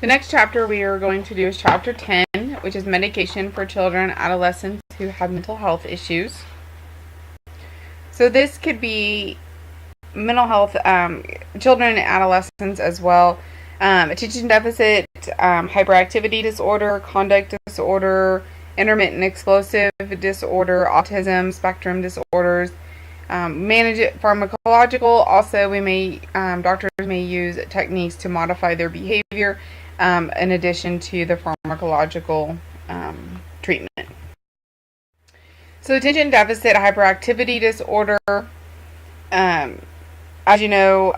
The next chapter we are going to do is chapter 10, which is medication for children and adolescents who have mental health issues. So this could be mental health, children and adolescents as well. Attention deficit, hyperactivity disorder, conduct disorder, intermittent explosive disorder, autism spectrum disorders. Manage it pharmacological. Also, doctors may use techniques to modify their behavior in addition to the pharmacological treatment. So attention deficit hyperactivity disorder, as you know,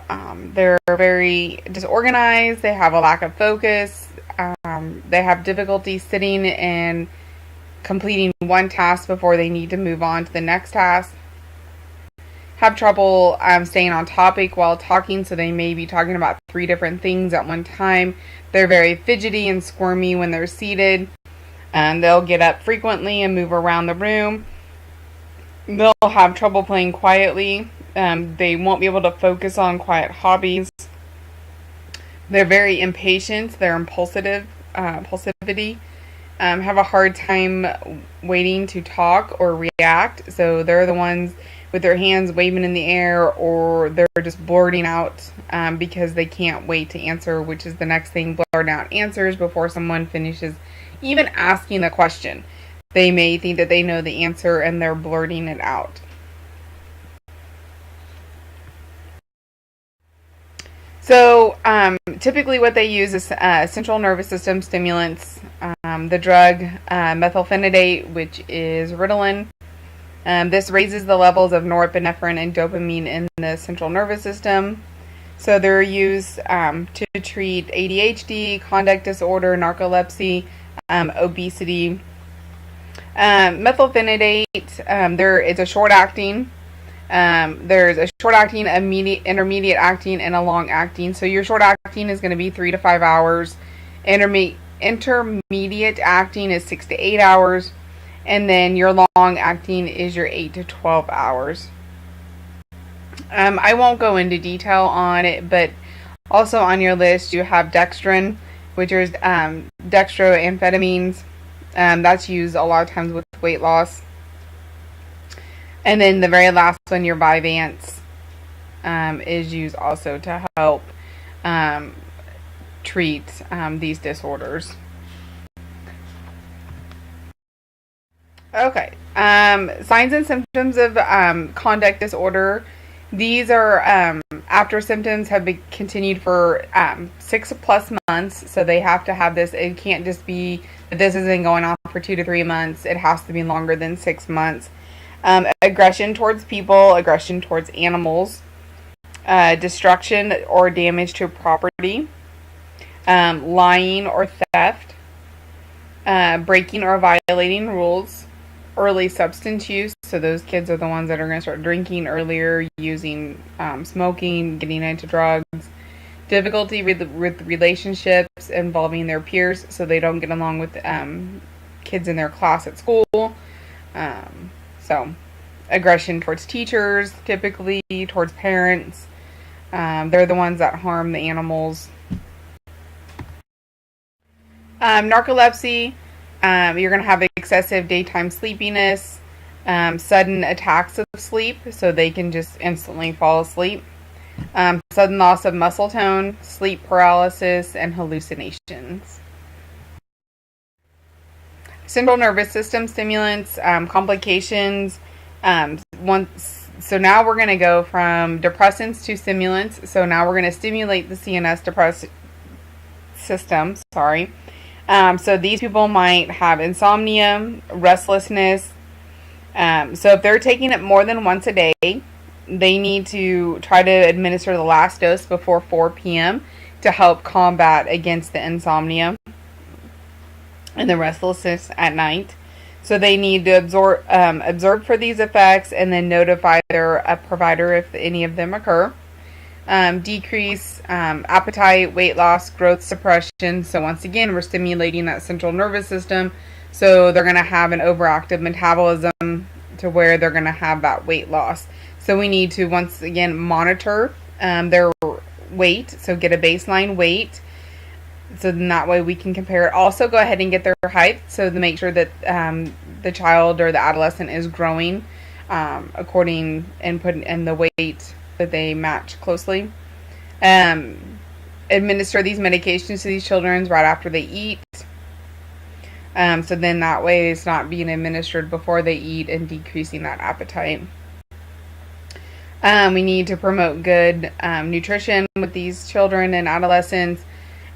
they're very disorganized. They have a lack of focus. They have difficulty sitting and completing one task before they need to move on to the next task. Have trouble staying on topic while talking, so they may be talking about 3 different things at one time. They're very fidgety and squirmy when they're seated. They'll get up frequently and move around the room. They'll have trouble playing quietly. They won't be able to focus on quiet hobbies. They're very impatient. They're impulsivity. Have a hard time waiting to talk or react. So they're the ones with their hands waving in the air, or they're just blurting out because they can't wait to answer, which is the next thing, blurting out answers before someone finishes even asking the question. They may think that they know the answer and they're blurting it out. So typically what they use is central nervous system stimulants, the drug methylphenidate, which is Ritalin. This raises the levels of norepinephrine and dopamine in the central nervous system. So they're used to treat ADHD, conduct disorder, narcolepsy, obesity. Methylphenidate, there is a short-acting. There's a short-acting, intermediate-acting, and a long-acting. So your short-acting is going to be 3 to 5 hours. Intermediate-acting is 6 to 8 hours. And then your long-acting is your 8 to 12 hours. I won't go into detail on it, but also on your list you have dextrin, which is dextroamphetamines. That's used a lot of times with weight loss. And then the very last one, your Vyvanse, is used also to help treat these disorders. Okay, signs and symptoms of conduct disorder. These are after symptoms have been continued for 6+ months, so they have to have this. It can't just be that this has been going on for 2 to 3 months. It has to be longer than 6 months. Aggression towards people, aggression towards animals, destruction or damage to property, lying or theft, breaking or violating rules, early substance use. So those kids are the ones that are going to start drinking earlier, using smoking, getting into drugs. Difficulty with relationships involving their peers, so they don't get along with kids in their class at school. So aggression towards teachers, typically towards parents. They're the ones that harm the animals. Narcolepsy. You're going to have excessive daytime sleepiness, sudden attacks of sleep, so they can just instantly fall asleep, sudden loss of muscle tone, sleep paralysis, and hallucinations. Central nervous system stimulants, complications. So now we're going to go from depressants to stimulants. So now we're going to stimulate the CNS system. So these people might have insomnia, restlessness. So if they're taking it more than once a day, they need to try to administer the last dose before 4 p.m. to help combat against the insomnia and the restlessness at night. So they need to observe for these effects and then notify their provider if any of them occur. Decrease appetite, weight loss, growth suppression. So once again, we're stimulating that central nervous system. So they're going to have an overactive metabolism to where they're going to have that weight loss. So we need to once again monitor their weight. So get a baseline weight. So then that way we can compare it. Also, go ahead and get their height, so to make sure that the child or the adolescent is growing according and the weight that they match closely. Administer these medications to these children right after they eat. So then that way it's not being administered before they eat and decreasing that appetite. We need to promote good nutrition with these children and adolescents.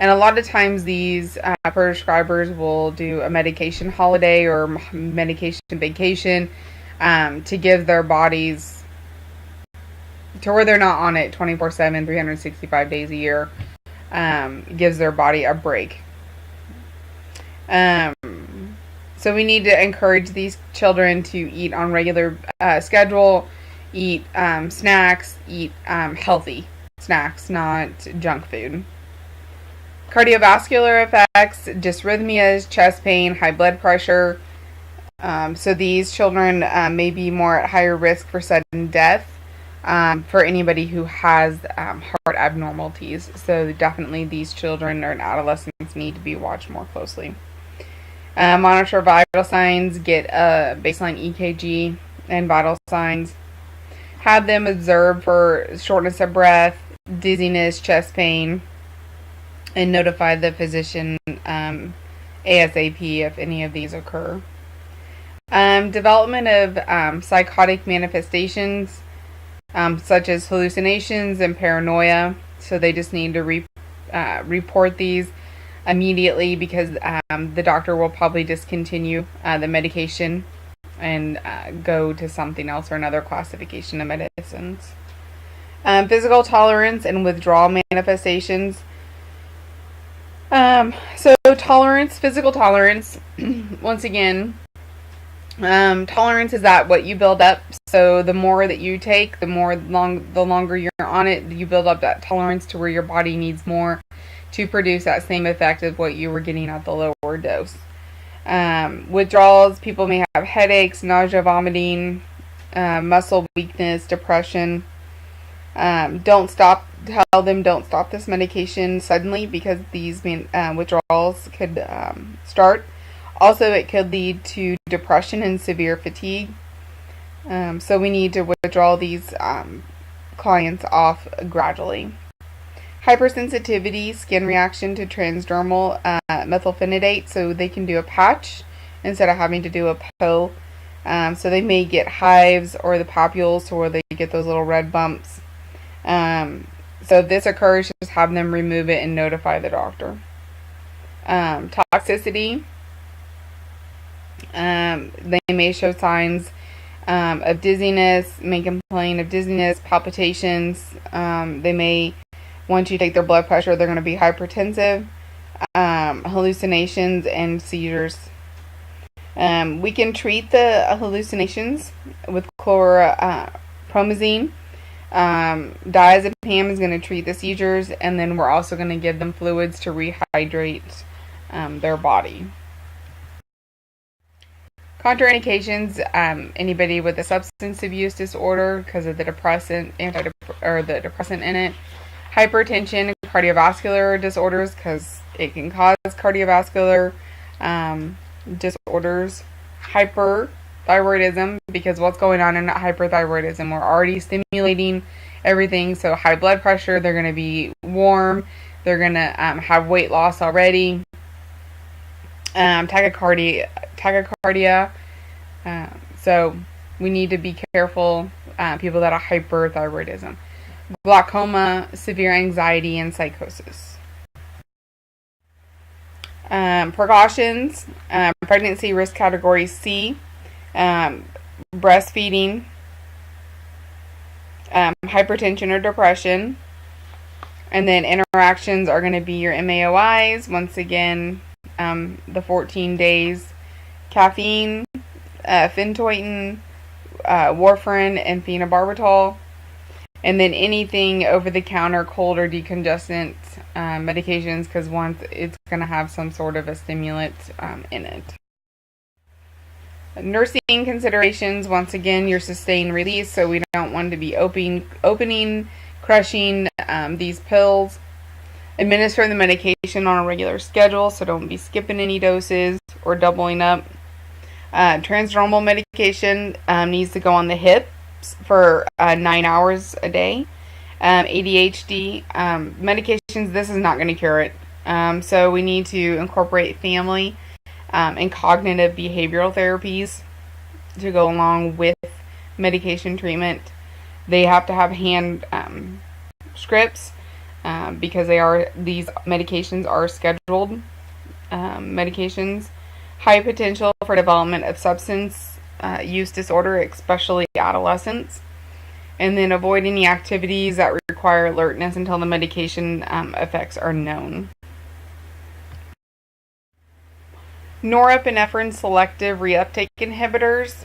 And a lot of times these prescribers will do a medication holiday or medication vacation to give their bodies to where they're not on it 24/7, 365 days a year. Gives their body a break. So we need to encourage these children to eat on regular schedule, eat snacks, eat healthy snacks, not junk food. Cardiovascular effects, dysrhythmias, chest pain, high blood pressure. So these children may be more at higher risk for sudden death for anybody who has heart abnormalities. So definitely these children or adolescents need to be watched more closely. Monitor vital signs, get a baseline EKG and vital signs. Have them observed for shortness of breath, dizziness, chest pain, and notify the physician ASAP if any of these occur. Development of psychotic manifestations such as hallucinations and paranoia. So they just need to report these immediately because the doctor will probably discontinue the medication and go to something else or another classification of medicines. Physical tolerance and withdrawal manifestations. So physical tolerance, once again, tolerance is that what you build up. So the more that you take, the longer you're on it, you build up that tolerance to where your body needs more to produce that same effect of what you were getting at the lower dose. Withdrawals, people may have headaches, nausea, vomiting, muscle weakness, depression. Don't stop this medication suddenly because these withdrawals could start. Also, it could lead to depression and severe fatigue. So we need to withdraw these clients off gradually. Hypersensitivity, skin reaction to transdermal methylphenidate, so they can do a patch instead of having to do a pill. So they may get hives or the papules to where they get those little red bumps. So if this occurs, just have them remove it and notify the doctor. Toxicity. They may show signs of dizziness, may complain of dizziness, palpitations. They may, once you take their blood pressure, they're going to be hypertensive, hallucinations, and seizures. We can treat the hallucinations with chlorpromazine. Diazepam is going to treat the seizures, and then we're also going to give them fluids to rehydrate their body. Contraindications, anybody with a substance abuse disorder because of the depressant in it. Hypertension, cardiovascular disorders because it can cause cardiovascular disorders. Hyperthyroidism, because what's going on in hyperthyroidism, we're already stimulating everything. So high blood pressure, they're going to be warm, they're going to have weight loss already. Tachycardia. So we need to be careful, people that are hyperthyroidism. Glaucoma, severe anxiety, and psychosis. Precautions, pregnancy risk category C, breastfeeding, hypertension or depression, and then interactions are going to be your MAOIs, once again, the 14 days, caffeine, phenytoin, warfarin, and phenobarbital, and then anything over-the-counter cold or decongestant medications, because once it's going to have some sort of a stimulant in it. Nursing considerations, once again, your sustained release, so we don't want to be opening, crushing these pills. Administer the medication on a regular schedule, so don't be skipping any doses or doubling up. Transdermal medication needs to go on the hips for 9 hours a day. ADHD medications, this is not going to cure it. So we need to incorporate family and cognitive behavioral therapies to go along with medication treatment. They have to have hand scripts because these medications are scheduled medications. High potential for development of substance use disorder, especially adolescents. And then avoid any activities that require alertness until the medication effects are known. Norepinephrine selective reuptake inhibitors.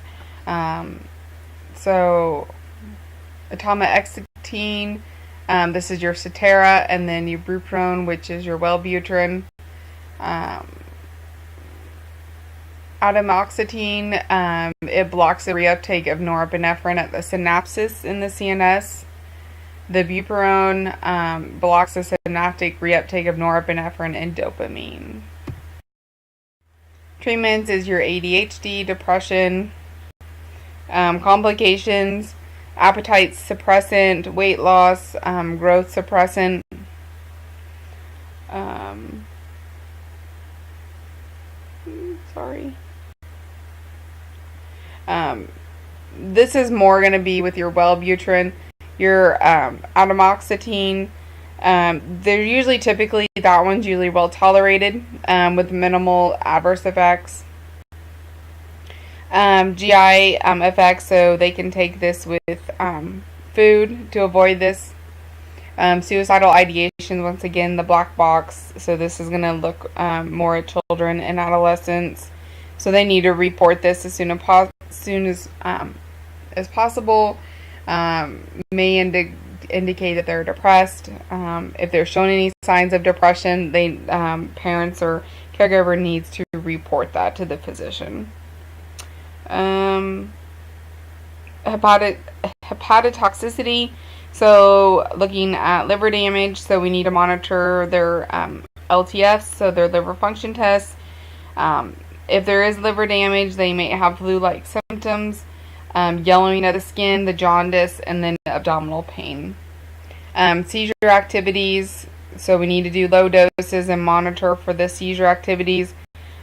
So atomoxetine, this is your Cetera, and then your bupropion, which is your Wellbutrin. Atomoxetine, it blocks the reuptake of norepinephrine at the synapses in the CNS. The bupropion blocks the synaptic reuptake of norepinephrine and dopamine. Treatments is your ADHD, depression, complications, appetite suppressant, weight loss, growth suppressant. This is more going to be with your Wellbutrin, your atomoxetine. They're usually that one's usually well tolerated with minimal adverse effects. GI effects, so they can take this with food to avoid this. Suicidal ideation, once again, the black box. So this is going to look more at children and adolescents. So they need to report this as soon as possible. May indicate that they're depressed. If they're showing any signs of depression, parents or caregiver needs to report that to the physician. Hepatotoxicity. So looking at liver damage, so we need to monitor their LTFs, so their liver function tests. If there is liver damage, they may have flu-like symptoms, yellowing of the skin, the jaundice, and then abdominal pain. Seizure activities, so we need to do low doses and monitor for the seizure activities.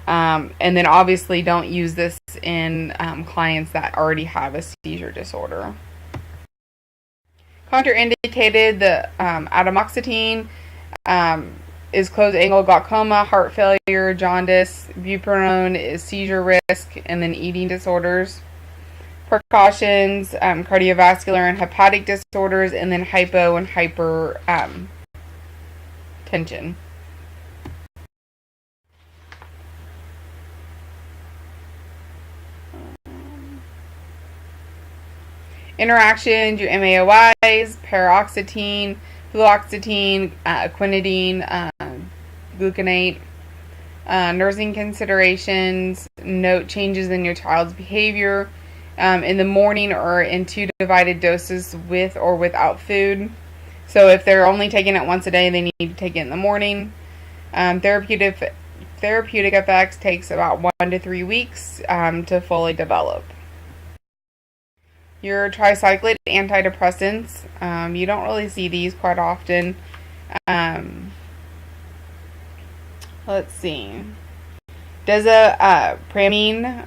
And then obviously don't use this in clients that already have a seizure disorder. Contraindicated, the atomoxetine is closed-angle glaucoma, heart failure, jaundice. Bupropion is seizure risk, and then eating disorders. Precautions, cardiovascular and hepatic disorders, and then hypo and hypertension. Interactions, your MAOIs, paroxetine, fluoxetine, quinidine, gluconate. Nursing considerations, note changes in your child's behavior in the morning or in 2 divided doses with or without food. So if they're only taking it once a day, they need to take it in the morning. Therapeutic effects takes about 1 to 3 weeks to fully develop. Your tricyclic antidepressants, you don't really see these quite often. Let's see. Does a Pramine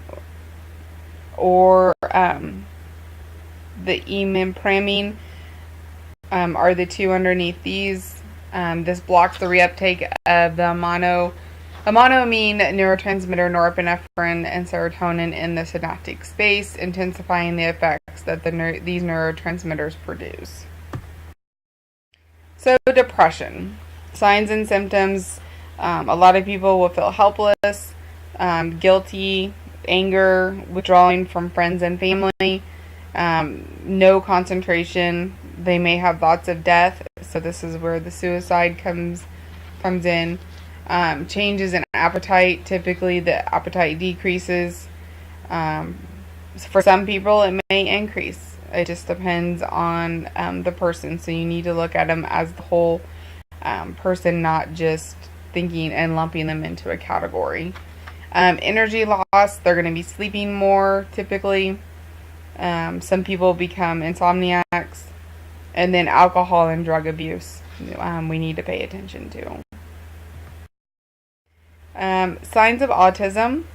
or the imipramine are the two underneath these. This blocks the reuptake of the monoamine neurotransmitter norepinephrine and serotonin in the synaptic space, intensifying the effects that these neurotransmitters produce. So depression. Signs and symptoms. A lot of people will feel helpless, guilty, anger, withdrawing from friends and family, no concentration. They may have thoughts of death, so this is where the suicide comes in. Changes in appetite. Typically, the appetite decreases. For some people, it may increase. It just depends on the person, so you need to look at them as the whole person, not just thinking and lumping them into a category. Energy loss, they're going to be sleeping more typically. Some people become insomniacs. And then alcohol and drug abuse, we need to pay attention to. Signs of autism.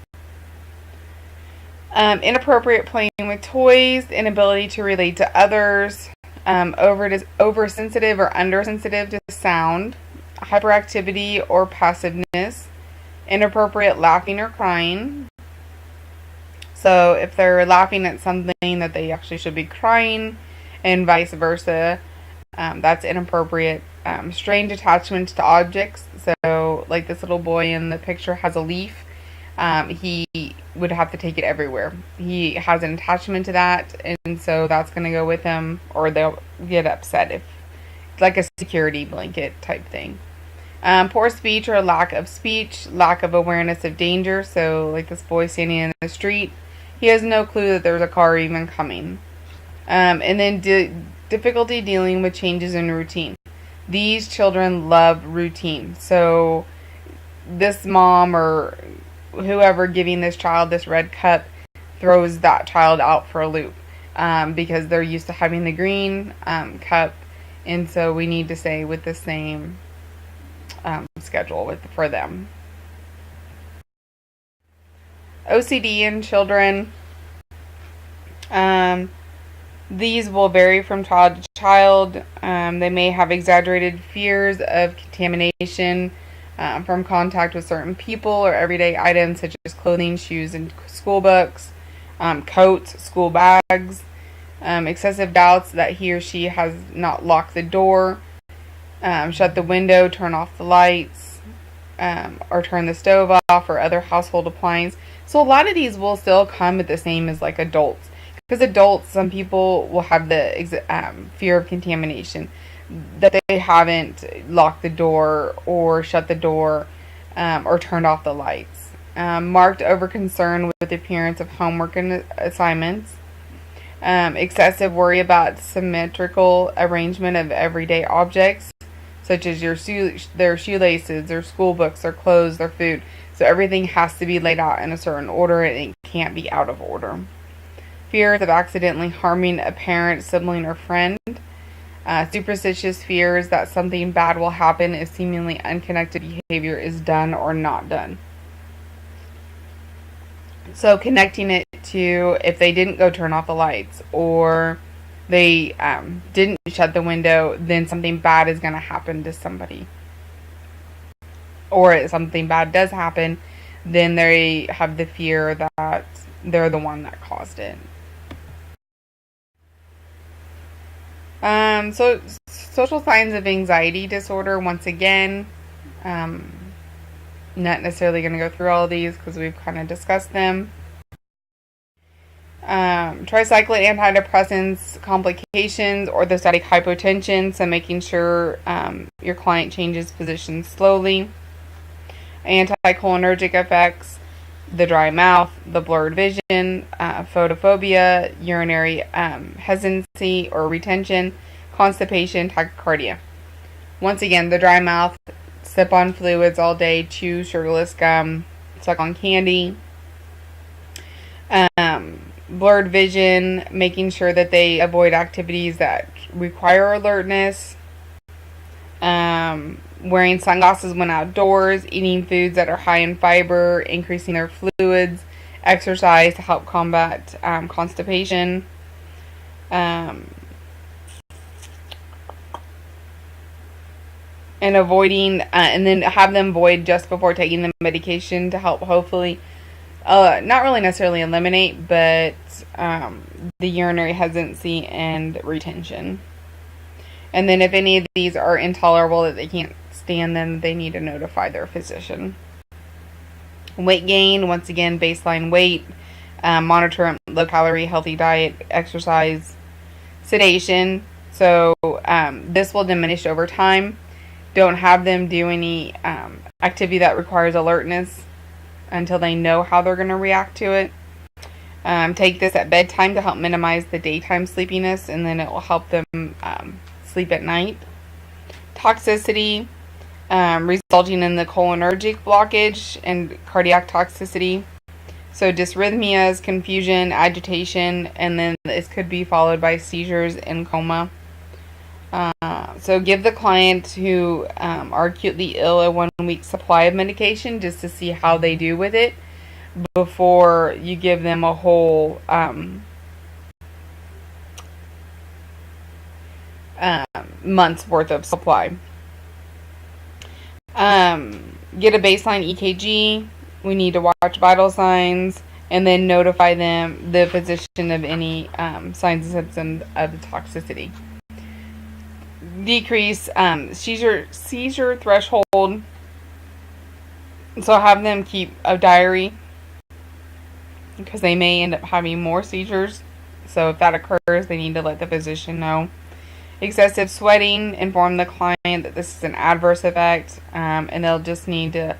Inappropriate playing with toys, inability to relate to others, oversensitive or undersensitive to sound, hyperactivity or passiveness, inappropriate laughing or crying. So if they're laughing at something that they actually should be crying, and vice versa, that's inappropriate. Strange attachments to objects. So like this little boy in the picture has a leaf. He would have to take it everywhere. He has an attachment to that, and so that's going to go with him, or they'll get upset if like a security blanket type thing. Poor speech or lack of speech, lack of awareness of danger. So like this boy standing in the street, he has no clue that there's a car even coming. And then difficulty dealing with changes in routine. These children love routine. So this mom or whoever giving this child this red cup throws that child out for a loop, because they're used to having the green cup, and so we need to stay with the same schedule for them. OCD in children. These will vary from child to child. They may have exaggerated fears of contamination from contact with certain people or everyday items such as clothing, shoes, and school books, coats, school bags, excessive doubts that he or she has not locked the door, shut the window, turn off the lights, or turn the stove off, or other household appliance. So a lot of these will still come at the same as like adults. Because adults, some people will have the fear of contamination, that they haven't locked the door or shut the door or turned off the lights. Marked over concern with the appearance of homework and assignments. Excessive worry about symmetrical arrangement of everyday objects, such as their shoelaces, their school books, their clothes, their food. So everything has to be laid out in a certain order, and it can't be out of order. Fears of accidentally harming a parent, sibling, or friend. Superstitious fears that something bad will happen if seemingly unconnected behavior is done or not done. So connecting it to if they didn't go turn off the lights, or they didn't shut the window, then something bad is going to happen to somebody. Or if something bad does happen, then they have the fear that they're the one that caused it. So social signs of anxiety disorder, once again, not necessarily going to go through all of these because we've kind of discussed them. Tricyclic antidepressants, complications, orthostatic hypotension, so making sure your client changes positions slowly. Anticholinergic effects, the dry mouth, the blurred vision, photophobia, urinary hesitancy or retention, constipation, tachycardia. Once again, the dry mouth, sip on fluids all day, chew sugarless gum, suck on candy. Blurred vision, making sure that they avoid activities that require alertness. Wearing sunglasses when outdoors, eating foods that are high in fiber, increasing their fluids, exercise to help combat constipation. And avoiding, and then have them void just before taking the medication to help hopefully, not really necessarily eliminate, but the urinary hesitancy and retention. And then if any of these are intolerable that they can't stand, then they need to notify their physician. Weight gain, once again, baseline weight, monitor low calorie, healthy diet, exercise, sedation. So this will diminish over time. Don't have them do any activity that requires alertness until they know how they're going to react to it. Take this at bedtime to help minimize the daytime sleepiness, and then it will help them sleep at night. Toxicity, resulting in the cholinergic blockage and cardiac toxicity. So dysrhythmias, confusion, agitation, and then this could be followed by seizures and coma. So give the client who are acutely ill a 1 week supply of medication just to see how they do with it before you give them a whole month's worth of supply. Get a baseline EKG. We need to watch vital signs and then notify the physician of any signs and symptoms of the toxicity. Decrease seizure threshold. So have them keep a diary because they may end up having more seizures. So if that occurs, they need to let the physician know. Excessive sweating, inform the client that this is an adverse effect, and they'll just need to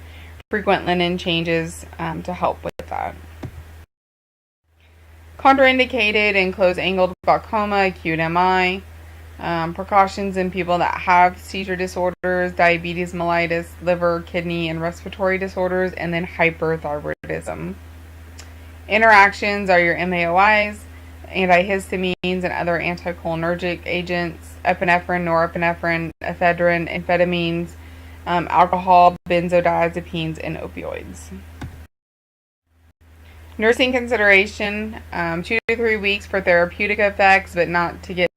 frequent linen changes to help with that. Contraindicated in closed-angled glaucoma, acute MI. Precautions in people that have seizure disorders, diabetes mellitus, liver, kidney, and respiratory disorders, and then hyperthyroidism. Interactions are your MAOIs, antihistamines, and other anticholinergic agents, epinephrine, norepinephrine, ephedrine, amphetamines, alcohol, benzodiazepines, and opioids. Nursing consideration, 2 to 3 weeks for therapeutic effects, but not to get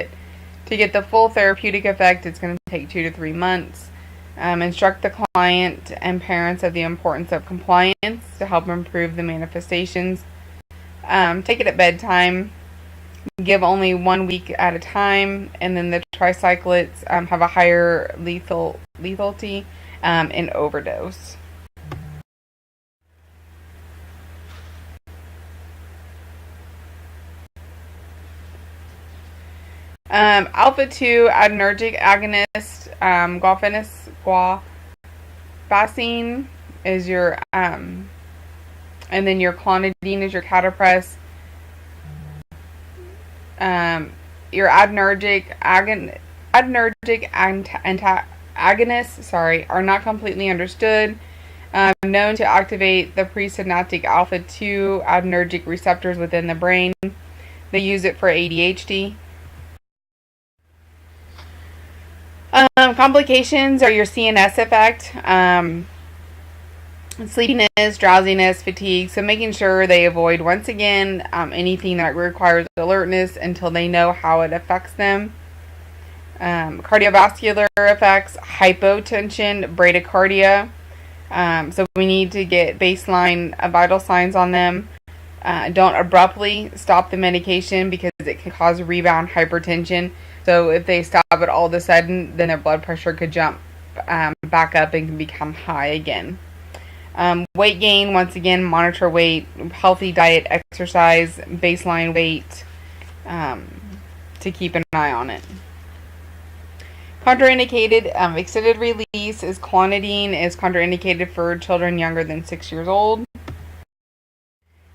the full therapeutic effect, it's going to take 2 to 3 months. Instruct the client and parents of the importance of compliance to help improve the manifestations. Take it at bedtime. Give only 1 week at a time, and then the tricyclics have a higher lethality in overdose. Alpha-2 adrenergic agonist, guanfacine is your, and then your clonidine is your catapress. Your adrenergic agonists, are not completely understood. Known to activate the presynaptic alpha-2 adrenergic receptors within the brain. They use it for ADHD. Complications are your CNS effect, sleepiness, drowsiness, fatigue. So making sure they avoid, once again, anything that requires alertness until they know how it affects them. Cardiovascular effects, hypotension, bradycardia. So we need to get baseline vital signs on them. Don't abruptly stop the medication because it can cause rebound hypertension. So if they stop it all of a sudden, then their blood pressure could jump back up and can become high again. Weight gain, once again, monitor weight, healthy diet, exercise, baseline weight, to keep an eye on it. Contraindicated, extended release is clonidine is contraindicated for children younger than 6 years old.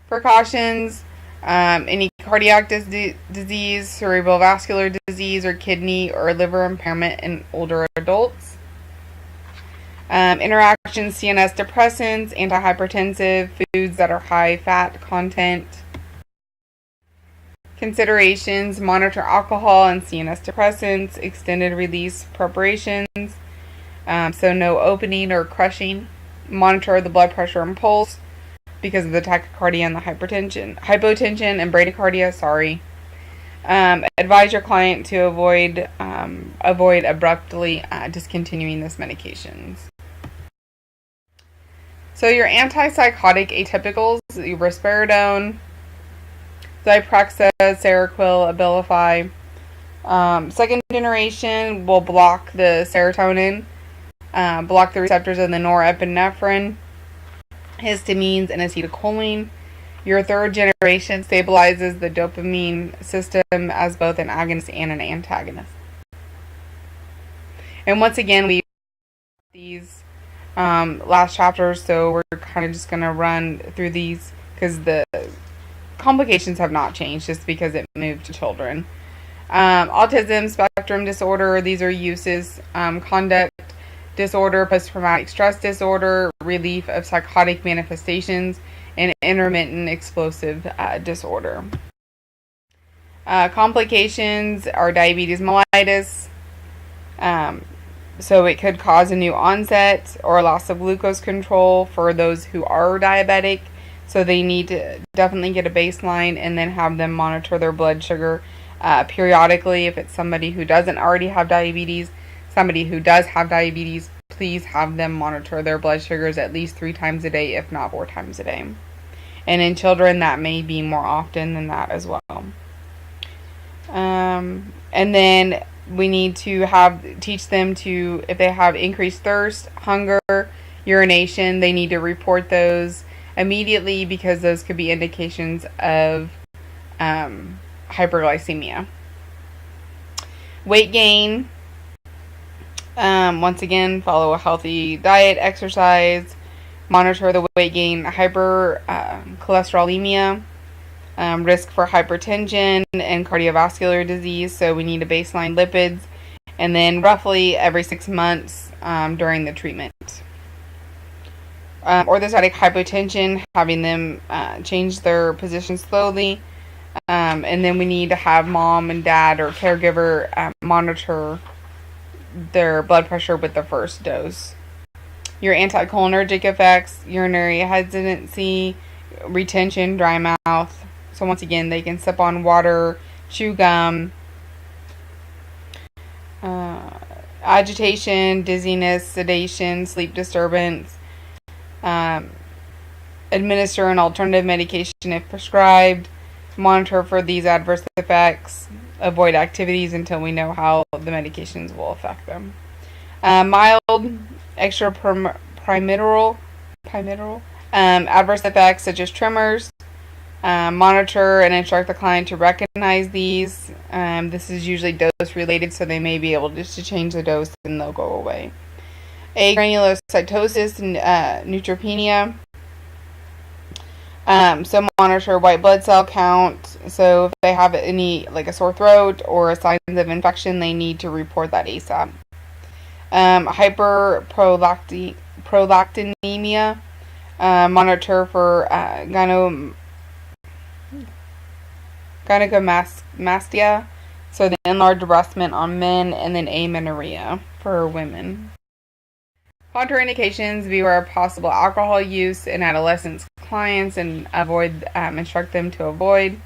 Precautions, any cardiac disease, cerebral vascular disease, or kidney or liver impairment in older adults. Interactions, CNS depressants, antihypertensive, foods that are high fat content. Considerations, monitor alcohol and CNS depressants, extended release preparations, so no opening or crushing. Monitor the blood pressure and pulse because of the tachycardia and the hypotension and bradycardia, Advise your client to avoid abruptly discontinuing this medications. So your antipsychotic atypicals, your risperidone, Zyprexa, Seroquel, Abilify. Second generation will block the serotonin, block the receptors of the norepinephrine, histamines, and acetylcholine. Your third generation stabilizes the dopamine system as both an agonist and an antagonist. And once again, we these last chapters, so we're kind of just going to run through these because the complications have not changed just because it moved to children. Autism spectrum disorder, these are uses, conduct disorder, post-traumatic stress disorder, relief of psychotic manifestations, and intermittent explosive disorder. Complications are diabetes mellitus. So it could cause a new onset or loss of glucose control for those who are diabetic. So they need to definitely get a baseline and then have them monitor their blood sugar periodically. If it's somebody who doesn't already have diabetes, somebody who does have diabetes, please have them monitor their blood sugars at least 3 times a day, if not 4 times a day. And in children, that may be more often than that as well. And then we need to teach them to, if they have increased thirst, hunger, urination, they need to report those immediately because those could be indications of hyperglycemia. Weight gain, once again, follow a healthy diet, exercise, monitor the weight gain, hypercholesterolemia, risk for hypertension and cardiovascular disease, so we need to baseline lipids, and then roughly every 6 months during the treatment. Orthostatic hypotension, having them change their position slowly, and then we need to have mom and dad or caregiver monitor their blood pressure with the first dose. Your anticholinergic effects, urinary hesitancy, retention, dry mouth. So once again, they can sip on water, chew gum, agitation, dizziness, sedation, sleep disturbance, administer an alternative medication if prescribed, monitor for these adverse effects, avoid activities until we know how the medications will affect them. Mild extrapyramidal adverse effects such as tremors. Monitor and instruct the client to recognize these. This is usually dose related, so they may be able just to change the dose and they'll go away. Granulocytosis and neutropenia. So monitor white blood cell count. So if they have any, like a sore throat or signs of infection, they need to report that ASAP. Hyperprolactinemia. Monitor for gynecomastia, so the enlarged breast on men, and then amenorrhea for women. Contraindications: beware of possible alcohol use in adolescents clients and instruct them to avoid.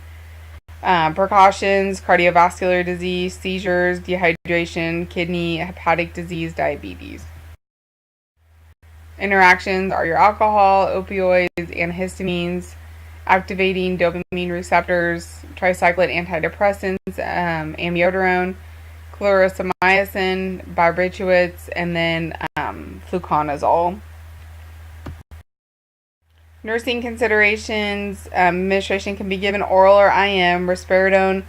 Precautions: cardiovascular disease, seizures, dehydration, kidney, hepatic disease, diabetes. Interactions are your alcohol, opioids, antihistamines, activating dopamine receptors, tricyclic antidepressants, amiodarone, clarithromycin, barbiturates, and then fluconazole. Nursing considerations: administration can be given oral or IM. Risperidone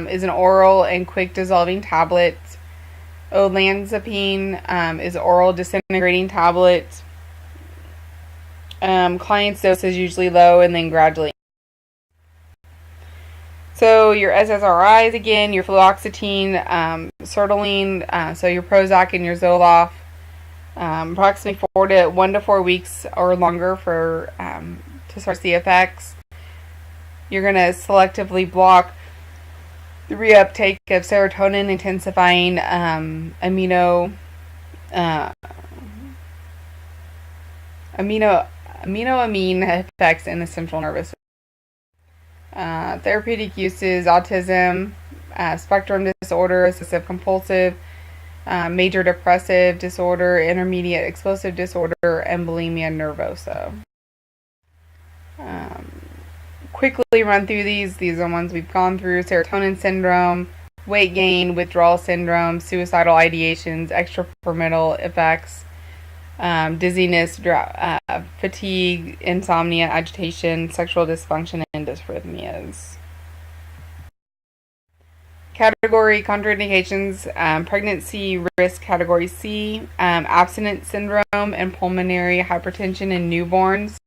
is an oral and quick dissolving tablet. Olanzapine is oral disintegrating tablet. Client's dose is usually low and then gradually. So your SSRIs, again, your fluoxetine, sertraline, so your Prozac and your Zoloft, approximately 1 to 4 weeks or longer for to start the effects. You're going to selectively block the reuptake of serotonin, intensifying aminoamine effects in the central nervous system. Therapeutic uses: autism, spectrum disorder, obsessive compulsive, major depressive disorder, intermediate explosive disorder, and bulimia nervosa. Quickly run through these. These are the ones we've gone through: serotonin syndrome, weight gain, withdrawal syndrome, suicidal ideations, extrapyramidal effects, dizziness, fatigue, insomnia, agitation, sexual dysfunction, and dysrhythmias. Category contraindications: pregnancy risk category C, abstinence syndrome, and pulmonary hypertension in newborns.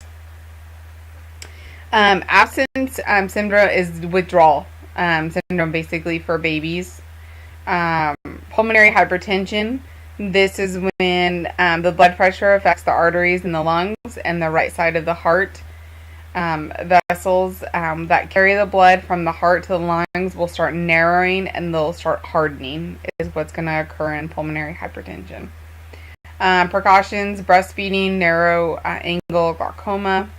Abstinence syndrome is withdrawal syndrome, basically, for babies. Pulmonary hypertension, This is when the blood pressure affects the arteries in the lungs and the right side of the heart. Vessels that carry the blood from the heart to the lungs will start narrowing and they'll start hardening, is what's going to occur in pulmonary hypertension. Precautions: breastfeeding, narrow angle glaucoma.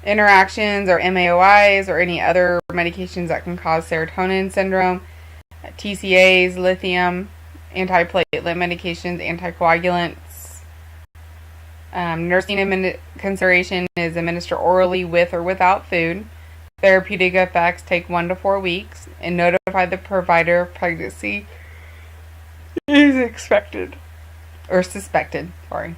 Interactions or MAOIs or any other medications that can cause serotonin syndrome. TCAs, lithium, antiplatelet medications, anticoagulants. Nursing consideration is administered orally with or without food. Therapeutic effects take 1 to 4 weeks, and notify the provider if pregnancy is expected or suspected. Sorry.